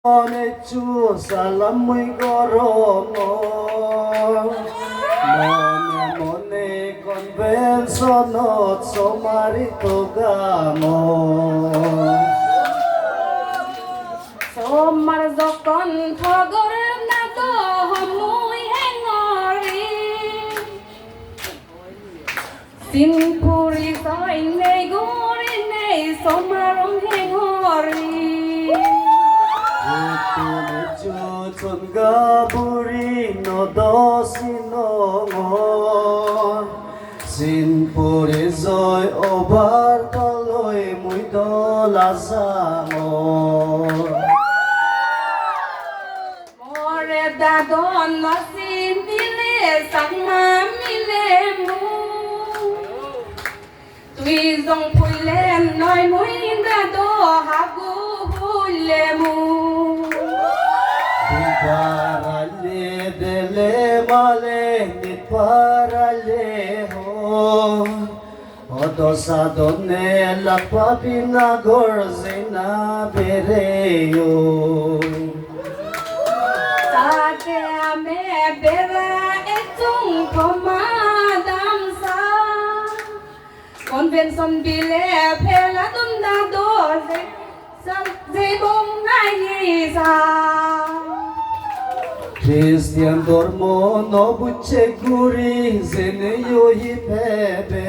Chu salam muy goromo mone mone convencionot somarito gamo somar যখন খগর না তো মুই হেঙরি সিনপুরি সই নেই গুরি নেই somarong হেঙরি Chun gaburi no dosinongor Sin puri joy obar taloi mui dolazamor More dadon masin dile sakma mile mu Tui zong pulen noi mui dado hagu hule mu Parale dele male nit parale ho Odosadone la papina gorzina bereyo Sate ame bera etung komadam sa Convention bile phela dum da do se bom ngai sa Christian dormo no buche guri zene yohi bebe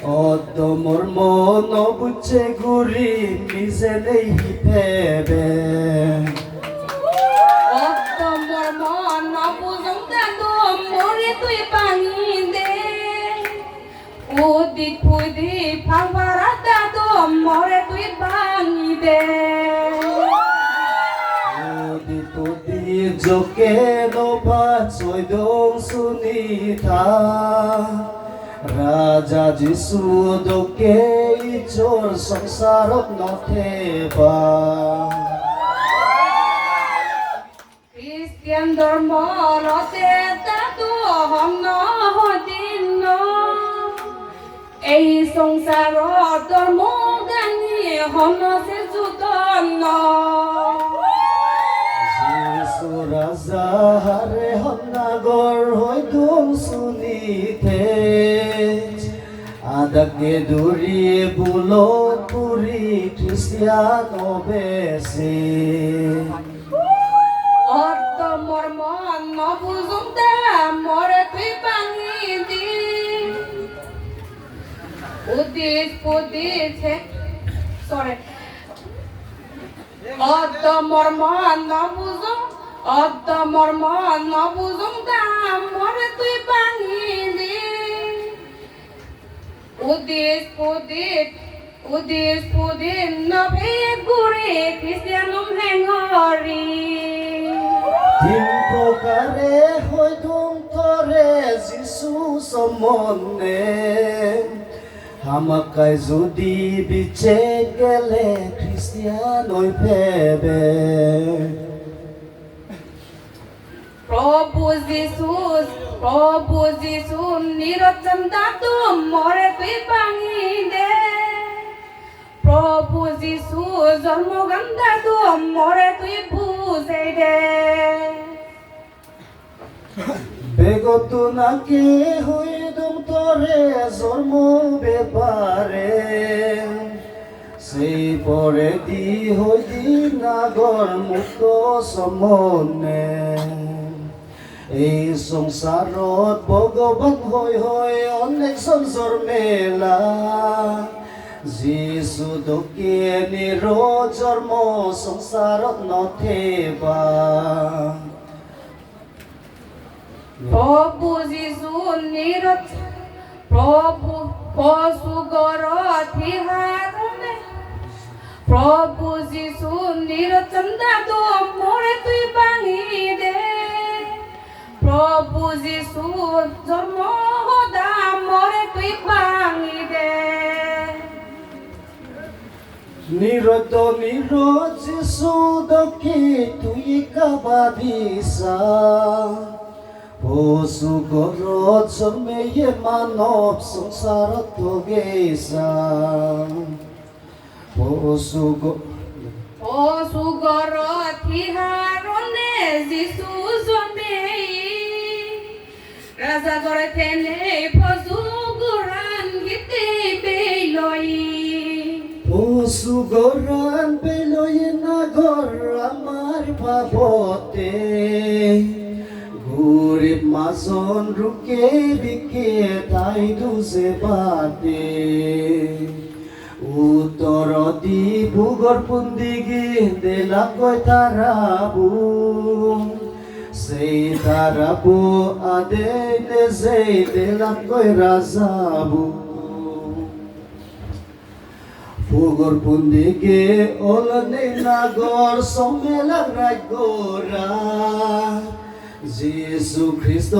Oddo mormo no buche guri mi zene hi bebe Otto mormon no buzong dado mori tui panginde Udit pudi pangvara dado more tui pangide Odi joke no pa choi dong sunita Raja Jisu doke ichor sangsarot no theba Christian dormo rote dado homno hodino Ei songsarot dormo gani homno se judono Raza hare honnagor hoy dong sunite Adake duri bulo puri Cristiano bese Otto mormon no buzong da more tui pangidi Udis pudis sorry Otto mormon no buzong da more tui pangidi Udis pudis no peguri Christianum hengori Tin pokare hoy dong tore Jisu somone Hamakai jodi biche gele Cristianoy pebe Prabhu Jesus নিরঞ্জন দাদু মরে তুই পাঙি দে প্রভু যিশু জন্মগান দাদু মরে তুই বুঝাই দে বেগত নাকি হইদম তরে জন্ম বেপারে সেই পরে দি হইদি নাগর মুক্ত সমনে এই সংসারত ভগবান হৈ অনেক সংসার মেলা যিশু দুঃখে নির জন্ম সংসারত নথেবা প্রভু যিশু প্রভু পশুগর থিহারনে প্রভু যিশু নিরঞ্জন দাদু মরে তুই পাঙি দে প্রভু যিশু জন্ম দা মরে তুই পাঙি দে নিরত যিশু দকি তুই কাবাবিসা পশু গরত জন্মে মানব সংসারত গেছা পশু বিহারণে যিশু জন্মেই রাজা গড়ে থেনে ফজু গুরান গীতে বেলই পশু গরান পেলই নাগর আমার ভাবতে গরিব মাজন রুকে বিকে তাই দুসে বাতে উত্তর দিবুগর পুন্দিগি দেলা কয় তারাবু সেই তারাবু আদেলে সেই দেলা কয় রাজাবু ফুগর পুন্দিগে অলনে নাগর সম্মেলা রাগোরা যিশু খ্রিস্ট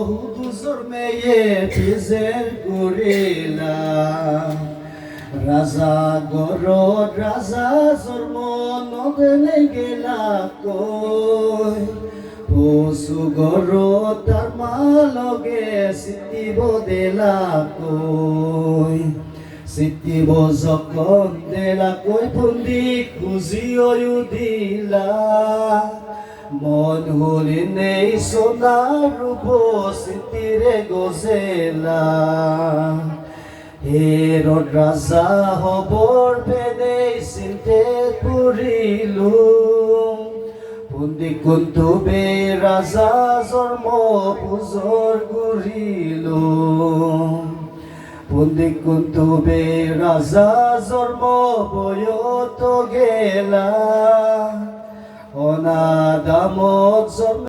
হুদুজর মেয়ে ফিজের করিলা রাজা গরদ রাজা জন্ম নগলে গেলা কই পশু গরদ তার মালগে সিটিব দেলা কই সিটিব যখন দেলা কই পুন্দি খুঁজিও দিলা মন হলি নেই সোনার রূপ সিটিরে গজেলা হেরদ রাজা হবর পেনে চিন্তে পুরিলু পুন্দি কুন্তুবে রাজা জন্ম পুজর গুরিলু পুন্দি কুন্তুবে রাজা জন্ম বয়ত গেলা অনাদামত জন্ম